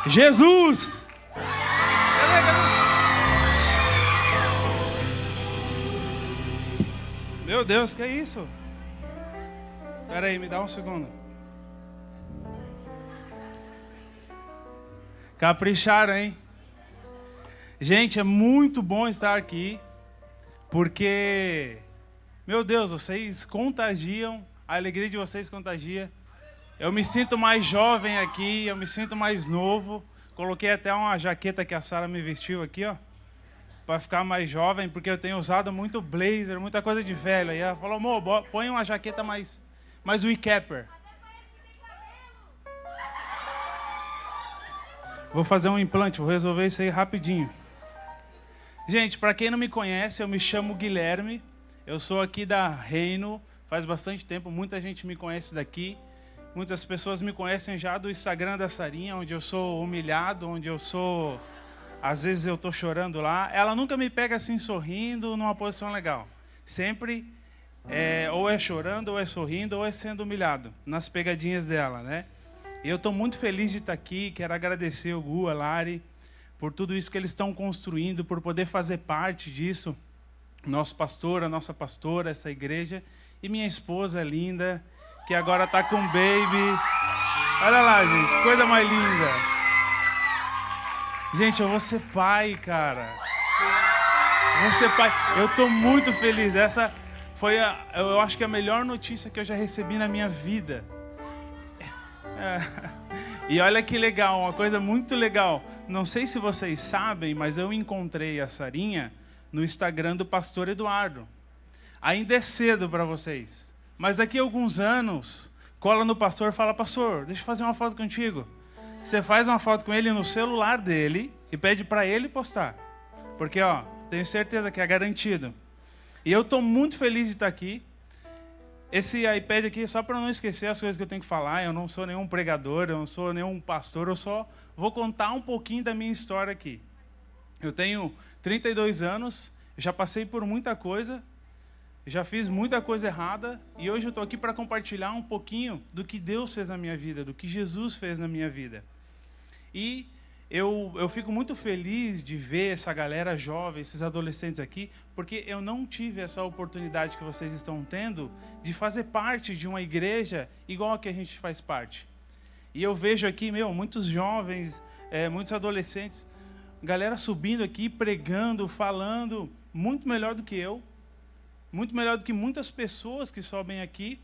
Jesus! Meu Deus, que é isso? Espera aí, me dá um segundo. Capricharam, hein? Gente, é muito bom estar aqui, porque, meu Deus, vocês contagiam, a alegria de vocês contagia. Eu me sinto mais jovem aqui, eu me sinto mais novo. Coloquei até uma jaqueta que a Sara me vestiu aqui, ó, para ficar mais jovem, porque eu tenho usado muito blazer, muita coisa de velho. Aí ela falou, amor, põe uma jaqueta mais wee-capper. Vou fazer um implante, vou resolver isso aí rapidinho. Gente, para quem não me conhece, eu me chamo Guilherme. Eu sou aqui da Reino, faz bastante tempo, muita gente me conhece daqui. Muitas pessoas me conhecem já do Instagram da Sarinha, onde eu sou humilhado, onde eu sou... Às vezes eu estou chorando lá. Ela nunca me pega assim sorrindo, numa posição legal. Sempre ou é chorando, ou é sorrindo, ou é sendo humilhado. Nas pegadinhas dela, né? E eu estou muito feliz de estar aqui. Quero agradecer o Gu, a Lari, por tudo isso que eles estão construindo, por poder fazer parte disso. Nosso pastor, a nossa pastora, essa igreja. E minha esposa linda, que agora está com baby. Olha lá, gente, coisa mais linda. Gente, eu vou ser pai, cara. Eu vou ser pai. Eu estou muito feliz. Essa foi, eu acho que a melhor notícia que eu já recebi na minha vida. E olha que legal, uma coisa muito legal. Não sei se vocês sabem, mas eu encontrei a Sarinha no Instagram do pastor Eduardo. Ainda é cedo para vocês. Mas daqui a alguns anos, cola no pastor e fala, pastor, deixa eu fazer uma foto contigo. Você faz uma foto com ele no celular dele e pede para ele postar. Porque, ó, tenho certeza que é garantido. E eu estou muito feliz de estar aqui. Esse iPad aqui, só para não esquecer as coisas que eu tenho que falar, eu não sou nenhum pregador, eu não sou nenhum pastor, eu só vou contar um pouquinho da minha história aqui. Eu tenho 32 anos, já passei por muita coisa, já fiz muita coisa errada e hoje eu estou aqui para compartilhar um pouquinho do que Deus fez na minha vida, do que Jesus fez na minha vida. E eu fico muito feliz de ver essa galera jovem, esses adolescentes aqui, porque eu não tive essa oportunidade que vocês estão tendo de fazer parte de uma igreja igual a que a gente faz parte. E eu vejo aqui, muitos jovens, muitos adolescentes, galera subindo aqui, pregando, falando, muito melhor do que eu. Muito melhor do que muitas pessoas que sobem aqui,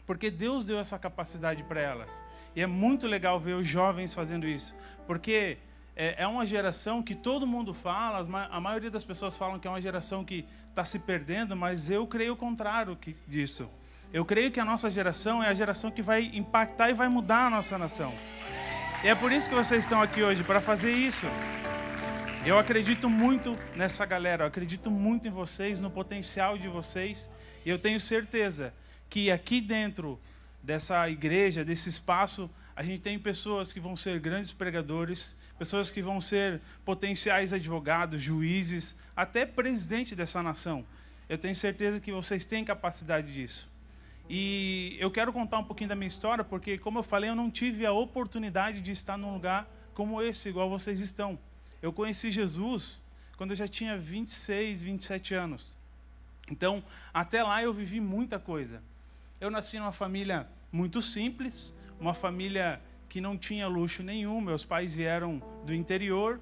porque Deus deu essa capacidade para elas. E é muito legal ver os jovens fazendo isso, porque é uma geração que todo mundo fala, a maioria das pessoas falam que é uma geração que está se perdendo, mas eu creio o contrário disso. Eu creio que a nossa geração é a geração que vai impactar e vai mudar a nossa nação. E é por isso que vocês estão aqui hoje, para fazer isso. Eu acredito muito nessa galera, eu acredito muito em vocês, no potencial de vocês. E eu tenho certeza que aqui dentro dessa igreja, desse espaço, a gente tem pessoas que vão ser grandes pregadores, pessoas que vão ser potenciais advogados, juízes, até presidente dessa nação. Eu tenho certeza que vocês têm capacidade disso. E eu quero contar um pouquinho da minha história, porque, como eu falei, eu não tive a oportunidade de estar num lugar como esse, igual vocês estão. Eu conheci Jesus quando eu já tinha 26, 27 anos. Então, até lá eu vivi muita coisa. Eu nasci numa família muito simples, uma família que não tinha luxo nenhum. Meus pais vieram do interior.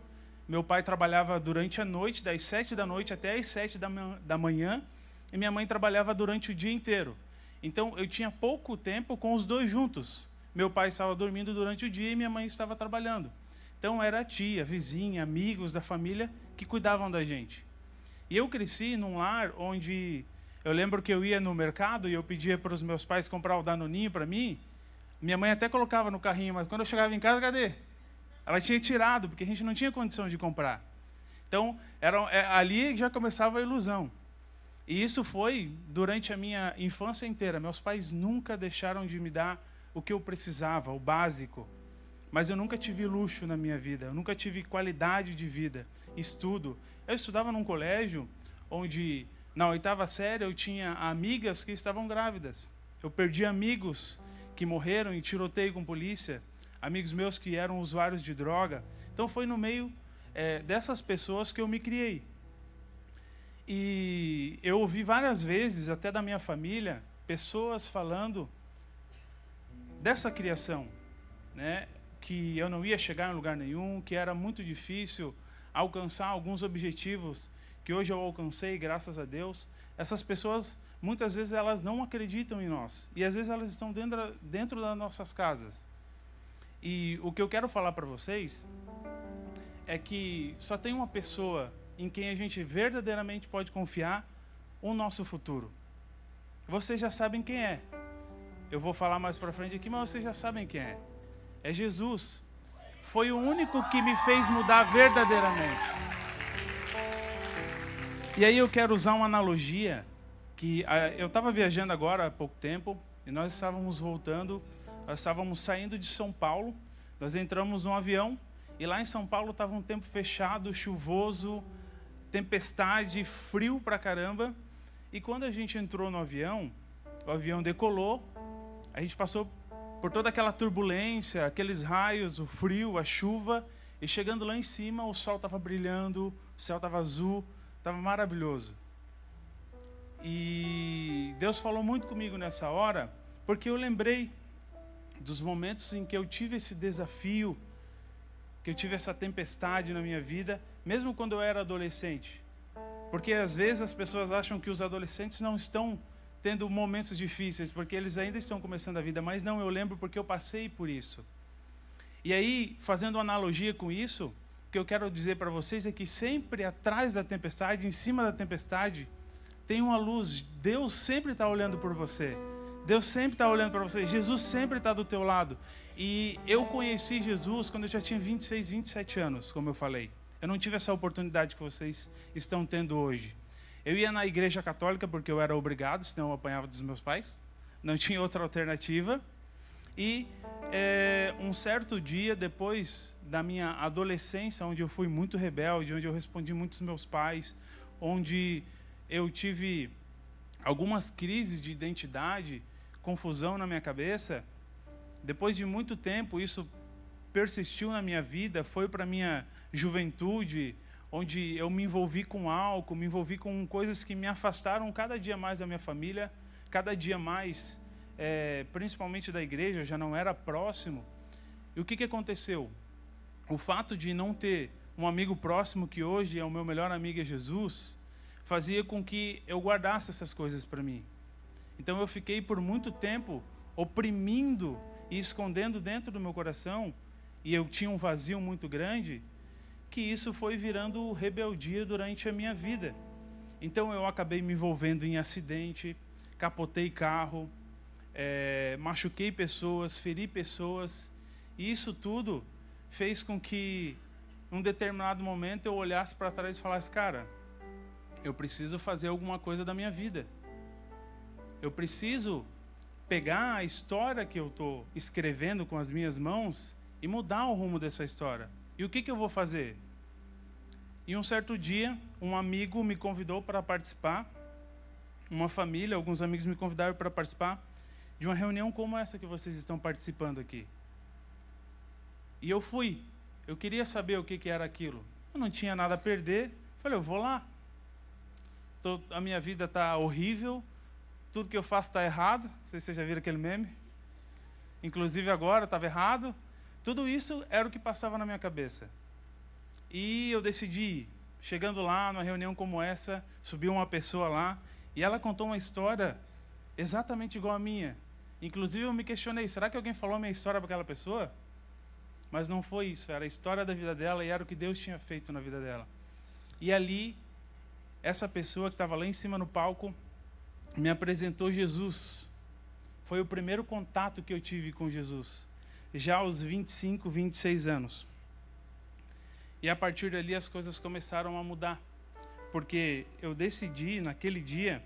Meu pai trabalhava durante a noite, das 7 da noite até as 7 da manhã. E minha mãe trabalhava durante o dia inteiro. Então, eu tinha pouco tempo com os dois juntos. Meu pai estava dormindo durante o dia e minha mãe estava trabalhando. Então, era a tia, vizinha, amigos da família que cuidavam da gente. E eu cresci num lar onde... Eu lembro que eu ia no mercado e eu pedia para os meus pais comprar o Danoninho para mim. Minha mãe até colocava no carrinho, mas quando eu chegava em casa, cadê? Ela tinha tirado, porque a gente não tinha condição de comprar. Então, ali já começava a ilusão. E isso foi durante a minha infância inteira. Meus pais nunca deixaram de me dar o que eu precisava, o básico. Mas eu nunca tive luxo na minha vida, eu nunca tive qualidade de vida, estudo. Eu estudava num colégio onde, na 8ª série, eu tinha amigas que estavam grávidas. Eu perdi amigos que morreram em tiroteio com polícia. amigos meus que eram usuários de droga. Então foi no meio dessas pessoas que eu me criei. E eu ouvi várias vezes, até da minha família, pessoas falando dessa criação, né? Que eu não ia chegar em lugar nenhum, que era muito difícil alcançar alguns objetivos que hoje eu alcancei, graças a Deus. Essas pessoas, muitas vezes, elas não acreditam em nós. E às vezes elas estão dentro das nossas casas. E o que eu quero falar para vocês é que só tem uma pessoa em quem a gente verdadeiramente pode confiar o nosso futuro. Vocês já sabem quem é. Eu vou falar mais para frente aqui, mas vocês já sabem quem é. É Jesus. Foi o único que me fez mudar verdadeiramente. E aí eu quero usar uma analogia que eu estava viajando agora há pouco tempo e nós estávamos voltando, nós estávamos saindo de São Paulo, nós entramos num avião e lá em São Paulo estava um tempo fechado, chuvoso, tempestade, frio pra caramba. E quando a gente entrou no avião, o avião decolou, a gente passou por toda aquela turbulência, aqueles raios, o frio, a chuva, e chegando lá em cima, o sol estava brilhando, o céu estava azul, estava maravilhoso. E Deus falou muito comigo nessa hora, porque eu lembrei dos momentos em que eu tive esse desafio, que eu tive essa tempestade na minha vida, mesmo quando eu era adolescente. Porque às vezes as pessoas acham que os adolescentes não estão tendo momentos difíceis, porque eles ainda estão começando a vida, mas não, eu lembro porque eu passei por isso. E aí, fazendo uma analogia com isso, o que eu quero dizer para vocês é que sempre atrás da tempestade, em cima da tempestade, tem uma luz. Deus sempre está olhando por você. Deus sempre está olhando para você. Jesus sempre está do teu lado. E eu conheci Jesus quando eu já tinha 26, 27 anos, como eu falei. Eu não tive essa oportunidade que vocês estão tendo hoje. Eu ia na igreja católica porque eu era obrigado, senão eu apanhava dos meus pais. Não tinha outra alternativa. E um certo dia, depois da minha adolescência, onde eu fui muito rebelde, onde eu respondi muito aos meus pais, onde eu tive algumas crises de identidade, confusão na minha cabeça, depois de muito tempo, isso persistiu na minha vida, foi para a minha juventude, onde eu me envolvi com álcool, me envolvi com coisas que me afastaram cada dia mais da minha família, cada dia mais, principalmente da igreja, eu já não era próximo. E o que aconteceu? O fato de não ter um amigo próximo, que hoje é o meu melhor amigo, é Jesus, fazia com que eu guardasse essas coisas para mim. Então eu fiquei por muito tempo oprimindo e escondendo dentro do meu coração, e eu tinha um vazio muito grande, que isso foi virando rebeldia durante a minha vida. Então eu acabei me envolvendo em acidente, capotei carro, machuquei pessoas, feri pessoas, e isso tudo fez com que, num determinado momento, eu olhasse para trás e falasse, cara, eu preciso fazer alguma coisa da minha vida. Eu preciso pegar a história que eu estou escrevendo com as minhas mãos e mudar o rumo dessa história. E o que eu vou fazer? E um certo dia, um amigo me convidou para participar, uma família, alguns amigos me convidaram para participar de uma reunião como essa que vocês estão participando aqui. E eu fui. Eu queria saber o que era aquilo. Eu não tinha nada a perder. Falei, eu vou lá. A minha vida está horrível. Tudo que eu faço está errado. Não sei se vocês já viram aquele meme. Inclusive agora estava errado. Tudo isso era o que passava na minha cabeça. E eu decidi ir. Chegando lá, numa reunião como essa, subiu uma pessoa lá e ela contou uma história exatamente igual a minha. Inclusive eu me questionei, será que alguém falou a minha história para aquela pessoa? Mas não foi isso, era a história da vida dela e era o que Deus tinha feito na vida dela. E ali, essa pessoa que estava lá em cima no palco, me apresentou Jesus. Foi o primeiro contato que eu tive com Jesus, já aos 25, 26 anos. E a partir dali as coisas começaram a mudar, porque eu decidi naquele dia,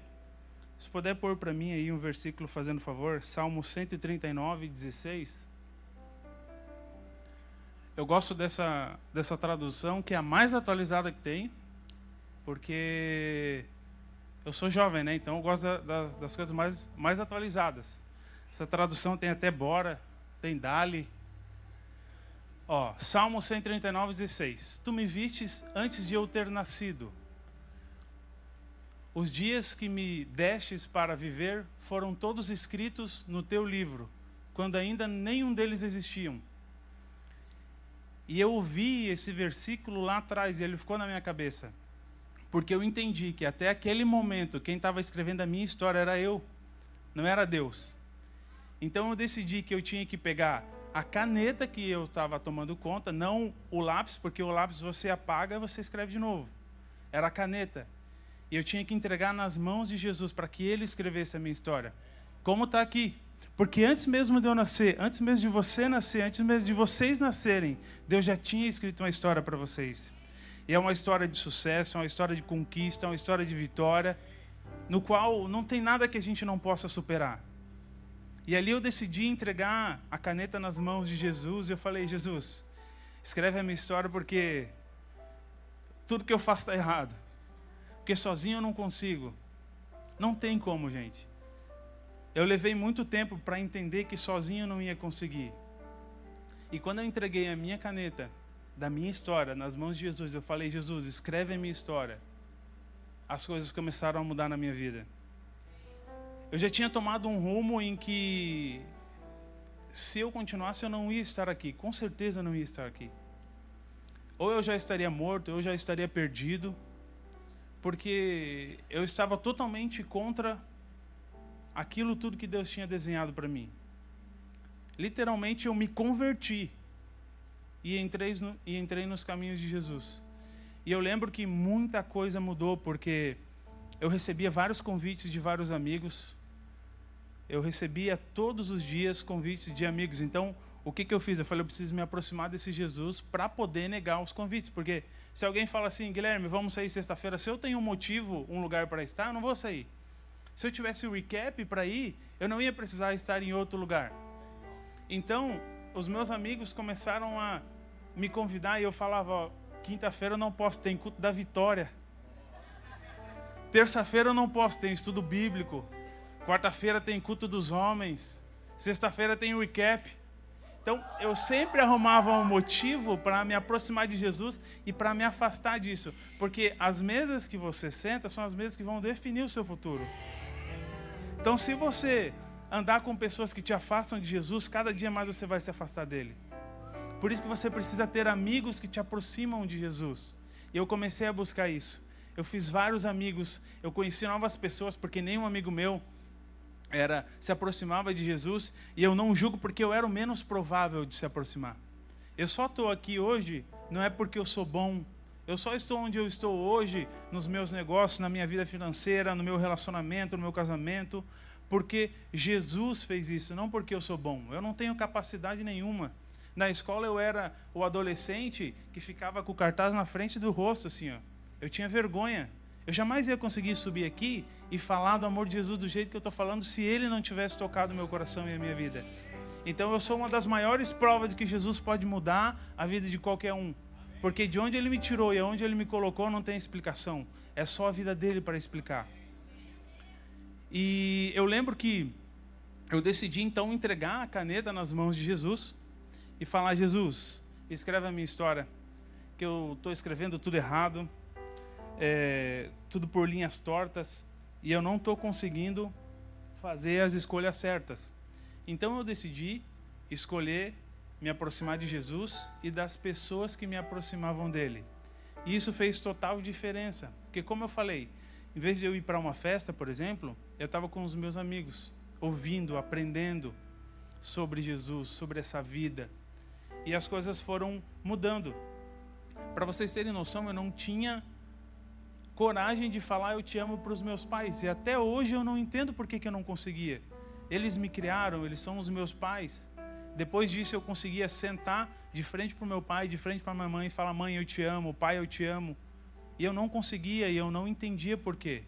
se puder pôr para mim aí um versículo fazendo favor, Salmo 139, 16. Eu gosto dessa tradução, que é a mais atualizada que tem, porque eu sou jovem, né? Então eu gosto das coisas mais atualizadas. Essa tradução tem até Bora, tem Dali. Ó, Salmo 139, 16. Tu me vistes antes de eu ter nascido. Os dias que me destes para viver foram todos escritos no teu livro, quando ainda nenhum deles existiam. E eu ouvi esse versículo lá atrás e ele ficou na minha cabeça. Porque eu entendi que até aquele momento quem estava escrevendo a minha história era eu, não era Deus. Então eu decidi que eu tinha que pegar a caneta que eu estava tomando conta, não o lápis, porque o lápis você apaga e você escreve de novo. Era a caneta. E eu tinha que entregar nas mãos de Jesus para que Ele escrevesse a minha história. Como está aqui. Porque antes mesmo de eu nascer, antes mesmo de você nascer, antes mesmo de vocês nascerem, Deus já tinha escrito uma história para vocês. E é uma história de sucesso, é uma história de conquista, é uma história de vitória, no qual não tem nada que a gente não possa superar. E ali eu decidi entregar a caneta nas mãos de Jesus e eu falei, Jesus, escreve a minha história porque tudo que eu faço está errado. Porque sozinho eu não consigo. Não tem como, gente. Eu levei muito tempo para entender que sozinho eu não ia conseguir. E quando eu entreguei a minha caneta da minha história nas mãos de Jesus, eu falei, Jesus, escreve a minha história. As coisas começaram a mudar na minha vida. Eu já tinha tomado um rumo em que, se eu continuasse, eu não ia estar aqui. Com certeza não ia estar aqui. Ou eu já estaria morto, ou eu já estaria perdido. Porque eu estava totalmente contra aquilo tudo que Deus tinha desenhado para mim. Literalmente eu me converti e entrei nos caminhos de Jesus. E eu lembro que muita coisa mudou, porque eu recebia vários convites de vários amigos. Eu recebia todos os dias convites de amigos. Então, o que eu fiz? Eu falei, eu preciso me aproximar desse Jesus para poder negar os convites. Porque se alguém fala assim, Guilherme, vamos sair sexta-feira, se eu tenho um motivo, um lugar para estar, eu não vou sair. Se eu tivesse o recap para ir, eu não ia precisar estar em outro lugar. Então, os meus amigos começaram a me convidar e eu falava, ó, quinta-feira eu não posso, tem culto da vitória. Terça-feira eu não posso, tem estudo bíblico. Quarta-feira tem culto dos homens. Sexta-feira tem o recap. Então, eu sempre arrumava um motivo para me aproximar de Jesus e para me afastar disso. Porque as mesas que você senta são as mesas que vão definir o seu futuro. Então, se você andar com pessoas que te afastam de Jesus, cada dia mais você vai se afastar dele. Por isso que você precisa ter amigos que te aproximam de Jesus. E eu comecei a buscar isso. Eu fiz vários amigos, eu conheci novas pessoas, porque nenhum amigo meu se aproximava de Jesus, e eu não julgo porque eu era o menos provável de se aproximar. Eu só estou aqui hoje, não é porque eu sou bom, eu só estou onde eu estou hoje, nos meus negócios, na minha vida financeira, no meu relacionamento, no meu casamento, porque Jesus fez isso, não porque eu sou bom. Eu não tenho capacidade nenhuma. Na escola eu era o adolescente que ficava com o cartaz na frente do rosto, assim, ó. Eu tinha vergonha. Eu jamais ia conseguir subir aqui e falar do amor de Jesus do jeito que eu estou falando se Ele não tivesse tocado o meu coração e a minha vida. Então eu sou uma das maiores provas de que Jesus pode mudar a vida de qualquer um. Porque de onde Ele me tirou e aonde Ele me colocou não tem explicação. É só a vida dele para explicar. E eu lembro que eu decidi então entregar a caneta nas mãos de Jesus e falar, Jesus, escreve a minha história, que eu estou escrevendo tudo errado. Tudo por linhas tortas e eu não estou conseguindo fazer as escolhas certas. Então eu decidi escolher me aproximar de Jesus e das pessoas que me aproximavam dele. E isso fez total diferença, porque como eu falei, em vez de eu ir para uma festa, por exemplo, eu estava com os meus amigos, ouvindo, aprendendo sobre Jesus, sobre essa vida. E as coisas foram mudando. Para vocês terem noção, eu não tinha coragem de falar eu te amo para os meus pais. E até hoje eu não entendo por que eu não conseguia. Eles me criaram, eles são os meus pais. Depois disso eu conseguia sentar de frente para o meu pai, de frente para a minha mãe e falar, mãe, eu te amo, pai, eu te amo. E eu não conseguia e eu não entendia por quê.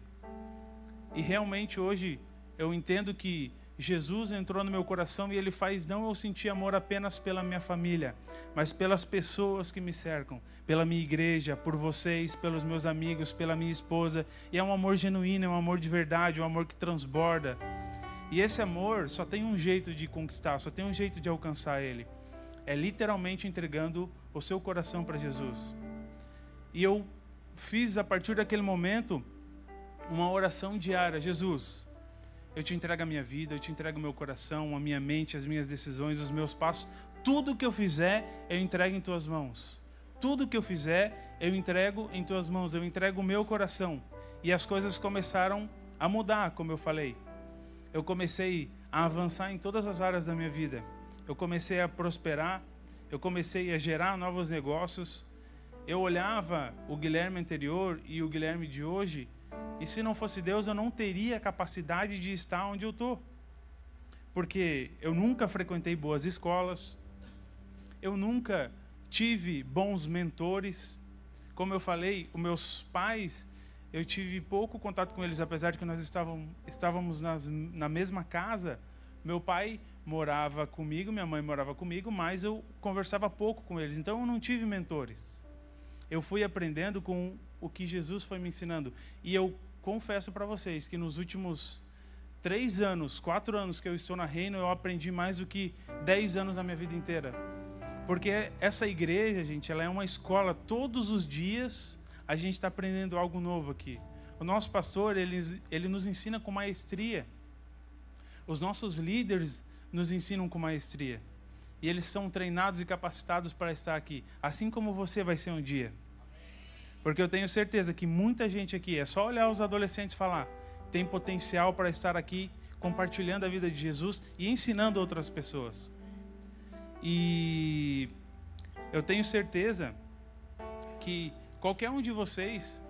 E realmente hoje eu entendo que Jesus entrou no meu coração e Ele faz não eu sentir amor apenas pela minha família, mas pelas pessoas que me cercam, pela minha igreja, por vocês, pelos meus amigos, pela minha esposa. E é um amor genuíno, é um amor de verdade, um amor que transborda. E esse amor só tem um jeito de conquistar, só tem um jeito de alcançar ele. é literalmente entregando o seu coração para Jesus. E eu fiz, a partir daquele momento, uma oração diária. Jesus, eu te entrego a minha vida, eu te entrego o meu coração, a minha mente, as minhas decisões, os meus passos. Tudo que eu fizer, eu entrego em tuas mãos. Tudo que eu fizer, eu entrego em tuas mãos. Eu entrego o meu coração. E as coisas começaram a mudar, como eu falei. Eu comecei a avançar em todas as áreas da minha vida. Eu comecei a prosperar. Eu comecei a gerar novos negócios. Eu olhava o Guilherme anterior e o Guilherme de hoje, e se não fosse Deus, eu não teria a capacidade de estar onde eu estou. Porque eu nunca frequentei boas escolas, eu nunca tive bons mentores. Como eu falei, os meus pais, eu tive pouco contato com eles, apesar de que nós estávamos na mesma casa. Meu pai morava comigo, minha mãe morava comigo, mas eu conversava pouco com eles, então eu não tive mentores. Eu fui aprendendo com o que Jesus foi me ensinando. E eu confesso para vocês que nos últimos 3 anos, 4 anos que eu estou na Reino, eu aprendi mais do que 10 anos na minha vida inteira. Porque essa igreja, gente, ela é uma escola. Todos os dias a gente está aprendendo algo novo aqui. O nosso pastor, ele nos ensina com maestria. Os nossos líderes nos ensinam com maestria. E eles são treinados e capacitados para estar aqui. Assim como você vai ser um dia. Porque eu tenho certeza que muita gente aqui, é só olhar os adolescentes e falar, tem potencial para estar aqui compartilhando a vida de Jesus e ensinando outras pessoas. E eu tenho certeza que qualquer um de vocês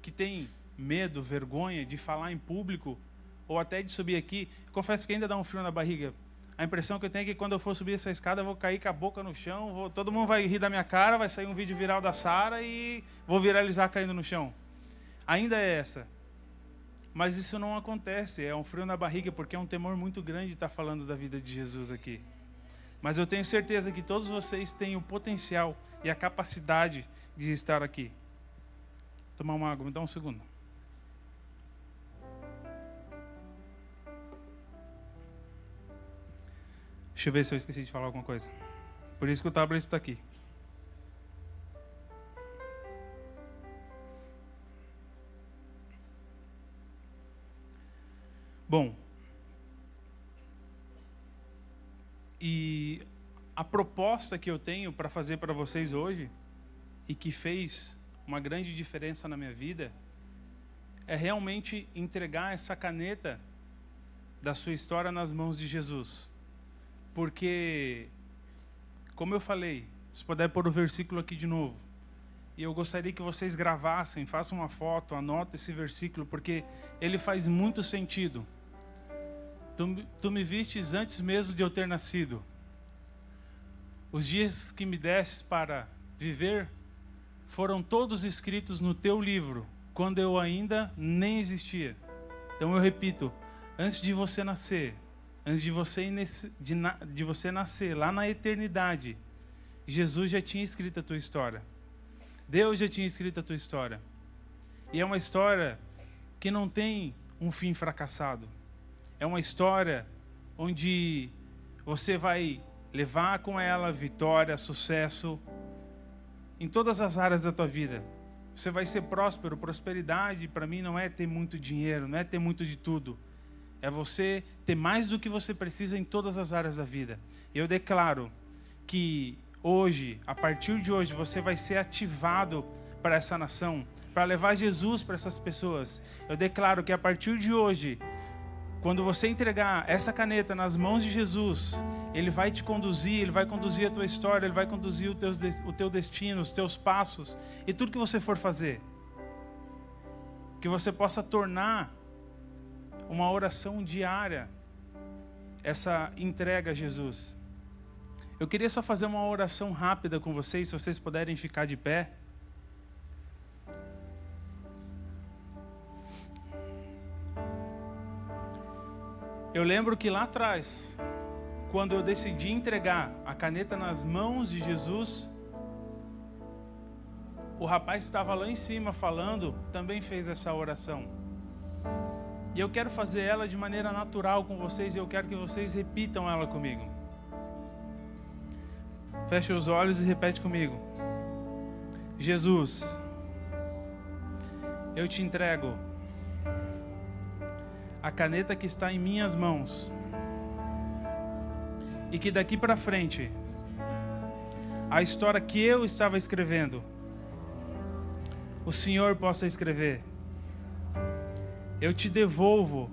que tem medo, vergonha de falar em público ou até de subir aqui, confesso que ainda dá um frio na barriga. A impressão que eu tenho é que quando eu for subir essa escada eu vou cair com a boca no chão, todo mundo vai rir da minha cara, vai sair um vídeo viral da Sara e vou viralizar caindo no chão. Ainda é essa. Mas isso não acontece, é um frio na barriga, porque é um temor muito grande estar falando da vida de Jesus aqui. Mas eu tenho certeza que todos vocês têm o potencial e a capacidade de estar aqui. Vou tomar uma água, me dá um segundo. Deixa eu ver se eu esqueci de falar alguma coisa. Por isso que o tablet está aqui. Bom, e a proposta que eu tenho para fazer para vocês hoje, e que fez uma grande diferença na minha vida, é realmente entregar essa caneta da sua história nas mãos de Jesus. Porque, como eu falei, se puder pôr o versículo aqui de novo, e eu gostaria que vocês gravassem, façam uma foto, anotem esse versículo, porque ele faz muito sentido. Tu me vistes antes mesmo de eu ter nascido. Os dias que me destes para viver foram todos escritos no teu livro, quando eu ainda nem existia. Então eu repito, antes de você nascer, antes de você nascer, lá na eternidade, Jesus já tinha escrito a tua história. Deus já tinha escrito a tua história. E é uma história que não tem um fim fracassado. É uma história onde você vai levar com ela vitória, sucesso, em todas as áreas da tua vida. Você vai ser próspero. Prosperidade, para mim, não é ter muito dinheiro, não é ter muito de tudo. É você ter mais do que você precisa em todas as áreas da vida. Eu declaro que hoje, a partir de hoje, você vai ser ativado para essa nação, para levar Jesus para essas pessoas. Eu declaro que a partir de hoje, quando você entregar essa caneta nas mãos de Jesus, Ele vai te conduzir, Ele vai conduzir a tua história, Ele vai conduzir o teu destino, os teus passos e tudo que você for fazer. Que você possa tornar uma oração diária essa entrega a Jesus. Eu queria só fazer uma oração rápida com vocês, se vocês puderem ficar de pé. Eu lembro que lá atrás, quando eu decidi entregar a caneta nas mãos de Jesus, o rapaz que estava lá em cima falando também fez essa oração. E eu quero fazer ela de maneira natural com vocês, e eu quero que vocês repitam ela comigo. Feche os olhos e repete comigo. Jesus, eu te entrego a caneta que está em minhas mãos. E que daqui para frente, a história que eu estava escrevendo, o Senhor possa escrever. Eu te devolvo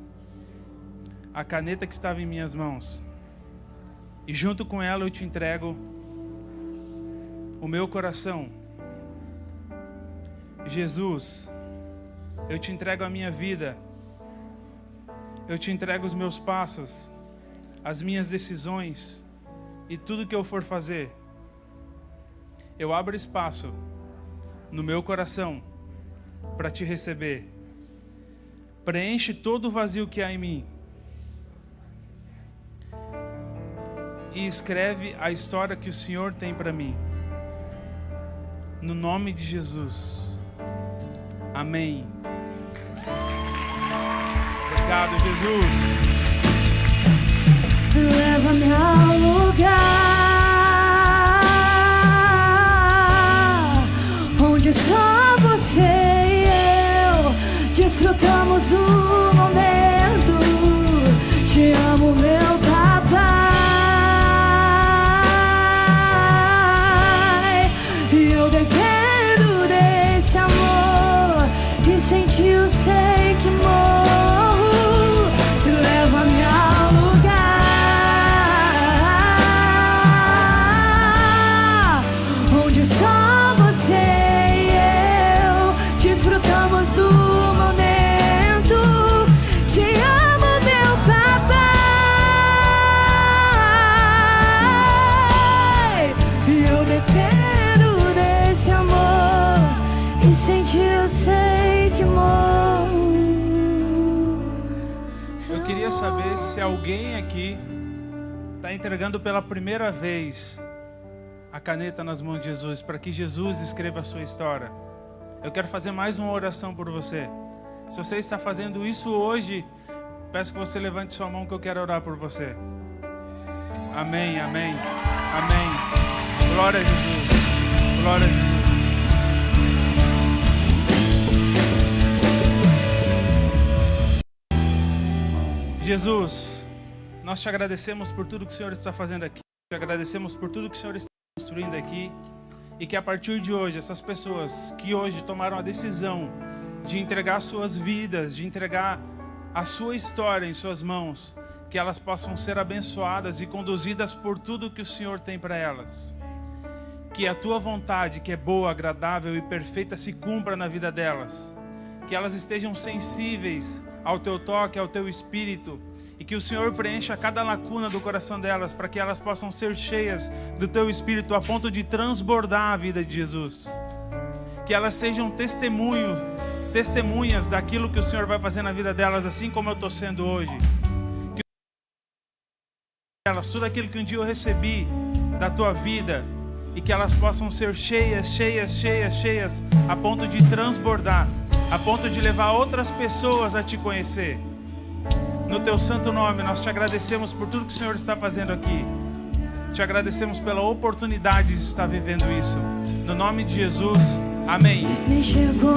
a caneta que estava em minhas mãos. E junto com ela eu te entrego o meu coração. Jesus, eu te entrego a minha vida. Eu te entrego os meus passos, as minhas decisões e tudo que eu for fazer. Eu abro espaço no meu coração para te receber. Preenche todo o vazio que há em mim. E escreve a história que o Senhor tem para mim. No nome de Jesus. Amém. Obrigado, Jesus. Leva-me ao lugar onde só você e eu desfrutamos do momento. Te amo, meu papai, e eu dependo desse amor, e sem ti eu sei que morro. Leva-me ao lugar onde só você e eu desfrutamos do momento. Te amo, meu papai, e eu dependo desse amor, e sem ti eu sei que morro. Eu queria saber se alguém aqui está entregando pela primeira vez a caneta nas mãos de Jesus, para que Jesus escreva a sua história. Eu quero fazer mais uma oração por você. Se você está fazendo isso hoje, peço que você levante sua mão, que eu quero orar por você. Amém, amém, amém. Glória a Jesus. Glória a Jesus. Jesus, nós te agradecemos por tudo que o Senhor está fazendo aqui. Te agradecemos por tudo que o Senhor está construindo aqui. E que a partir de hoje, essas pessoas que hoje tomaram a decisão de entregar suas vidas, de entregar a sua história em suas mãos, que elas possam ser abençoadas e conduzidas por tudo que o Senhor tem para elas. Que a tua vontade, que é boa, agradável e perfeita, se cumpra na vida delas. Que elas estejam sensíveis ao teu toque, ao teu espírito, e que o Senhor preencha cada lacuna do coração delas, para que elas possam ser cheias do teu espírito a ponto de transbordar a vida de Jesus. Que elas sejam testemunhas daquilo que o Senhor vai fazer na vida delas, assim como eu estou sendo hoje. Que elas, tudo aquilo que um dia eu recebi da tua vida, e que elas possam ser cheias, a ponto de transbordar, a ponto de levar outras pessoas a te conhecer. No teu santo nome, nós te agradecemos por tudo que o Senhor está fazendo aqui. Te agradecemos pela oportunidade de estar vivendo isso. No nome de Jesus, amém.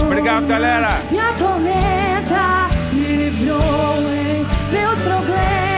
Obrigado, galera. Me atormenta, me livrou em meus problemas.